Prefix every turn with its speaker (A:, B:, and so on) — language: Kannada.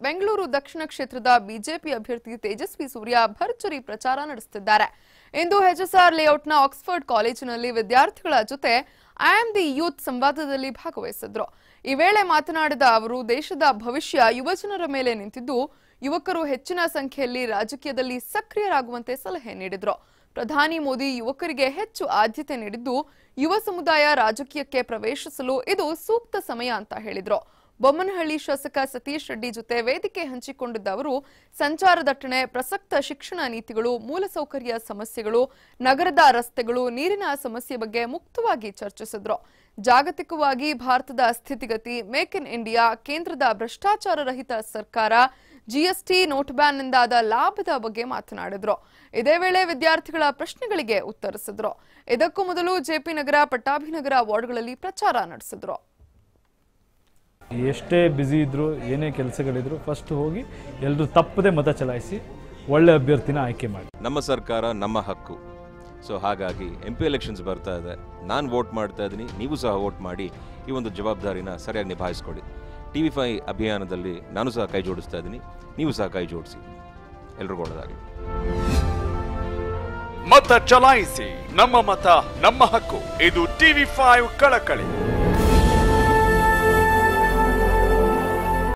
A: ಬೆಂಗಳೂರು ದಕ್ಷಿಣ ಕ್ಷೇತ್ರದ ಬಿಜೆಪಿ ಅಭ್ಯರ್ಥಿ ತೇಜಸ್ವಿ ಸೂರ್ಯ ಭರ್ಜರಿ ಪ್ರಚಾರ ನಡೆಸುತ್ತಿದ್ದಾರೆ. ಇಂದು ಎಚ್ಎಸ್ಆರ್ ಲೇಔಟ್ನ ಆಕ್ಸ್ಫರ್ಡ್ ಕಾಲೇಜಿನಲ್ಲಿ ವಿದ್ಯಾರ್ಥಿಗಳ ಜೊತೆ ಐ ಆಮ್ ದಿ ಯೂತ್ ಸಂವಾದದಲ್ಲಿ ಭಾಗವಹಿಸಿದ್ರು. ಈ ವೇಳೆ ಮಾತನಾಡಿದ ಅವರು, ದೇಶದ ಭವಿಷ್ಯ ಯುವಜನರ ಮೇಲೆ ನಿಂತಿದ್ದು, ಯುವಕರು ಹೆಚ್ಚಿನ ಸಂಖ್ಯೆಯಲ್ಲಿ ರಾಜಕೀಯದಲ್ಲಿ ಸಕ್ರಿಯರಾಗುವಂತೆ ಸಲಹೆ ನೀಡಿದ್ರು. ಪ್ರಧಾನಿ ಮೋದಿ ಯುವಕರಿಗೆ ಹೆಚ್ಚು ಆದ್ಯತೆ ನೀಡಿದ್ದು, ಯುವ ಸಮುದಾಯ ರಾಜಕೀಯಕ್ಕೆ ಪ್ರವೇಶಿಸಲು ಇದು ಸೂಕ್ತ ಸಮಯ ಅಂತ ಹೇಳಿದ್ರು. ಬೊಮ್ಮನಹಳ್ಳಿ ಶಾಸಕ ಸತೀಶ್ ರೆಡ್ಡಿ ಜೊತೆ ವೇದಿಕೆ ಹಂಚಿಕೊಂಡಿದ್ದ ಅವರು, ಸಂಚಾರ ದಟ್ಟಣೆ, ಪ್ರಸಕ್ತ ಶಿಕ್ಷಣ ನೀತಿಗಳು, ಮೂಲಸೌಕರ್ಯ ಸಮಸ್ಯೆಗಳು, ನಗರದ ರಸ್ತೆಗಳು, ನೀರಿನ ಸಮಸ್ಯೆ ಬಗ್ಗೆ ಮುಕ್ತವಾಗಿ ಚರ್ಚಿಸಿದ್ರು. ಜಾಗತಿಕವಾಗಿ ಭಾರತದ ಸ್ಥಿತಿಗತಿ, ಮೇಕ್ ಇನ್ ಇಂಡಿಯಾ, ಕೇಂದ್ರದ ಭ್ರಷ್ಟಾಚಾರ ರಹಿತ ಸರ್ಕಾರ, ಜಿಎಸ್ಟಿ, ನೋಟ್ ಬ್ಯಾನ್ನಿಂದಾದ ಲಾಭದ ಬಗ್ಗೆ ಮಾತನಾಡಿದ್ರು. ಇದೇ ವೇಳೆ ವಿದ್ಯಾರ್ಥಿಗಳ ಪ್ರಶ್ನೆಗಳಿಗೆ ಉತ್ತರಿಸಿದ್ರು. ಇದಕ್ಕೂ ಮೊದಲು ಜೆಪಿ ನಗರ, ಪಟ್ಟಾಭಿನಗರ ವಾರ್ಡ್ಗಳಲ್ಲಿ ಪ್ರಚಾರ ನಡೆಸಿದ್ರು.
B: ಎಷ್ಟೇ ಬ್ಯುಸಿ ಇದ್ರು, ಏನೇ ಕೆಲಸಗಳಿದ್ರು, ಫಸ್ಟ್ ಹೋಗಿ ಎಲ್ಲರೂ ತಪ್ಪದೆ ಮತ ಚಲಾಯಿಸಿ ಒಳ್ಳೆ ಅಭ್ಯರ್ಥಿನ ಆಯ್ಕೆ ಮಾಡಿ.
C: ನಮ್ಮ ಸರ್ಕಾರ ನಮ್ಮ ಹಕ್ಕು. ಸೊ ಹಾಗಾಗಿ MP ಎಲೆಕ್ಷನ್ಸ್ ಬರ್ತಾ ಇದೆ, ನಾನು ವೋಟ್ ಮಾಡ್ತಾ ಇದ್ದೀನಿ, ನೀವು ಸಹ ವೋಟ್ ಮಾಡಿ ಈ ಒಂದು ಜವಾಬ್ದಾರಿನ ಸರಿಯಾಗಿ ನಿಭಾಯಿಸ್ಕೊಡಿ. TV5 ಅಭಿಯಾನದಲ್ಲಿ ನಾನು ಸಹ ಕೈ ಜೋಡಿಸ್ತಾ ಇದ್ದೀನಿ, ನೀವು ಸಹ ಕೈ ಜೋಡಿಸಿ. ಎಲ್ರಿಗೂ ಒಳ್ಳೆಯದಾಗಲಿ.
D: ಮತ ಚಲಾಯಿಸಿ, ನಮ್ಮ ಮತ ನಮ್ಮ ಹಕ್ಕು. ಇದು TV5 ಕಳಕಳಿ.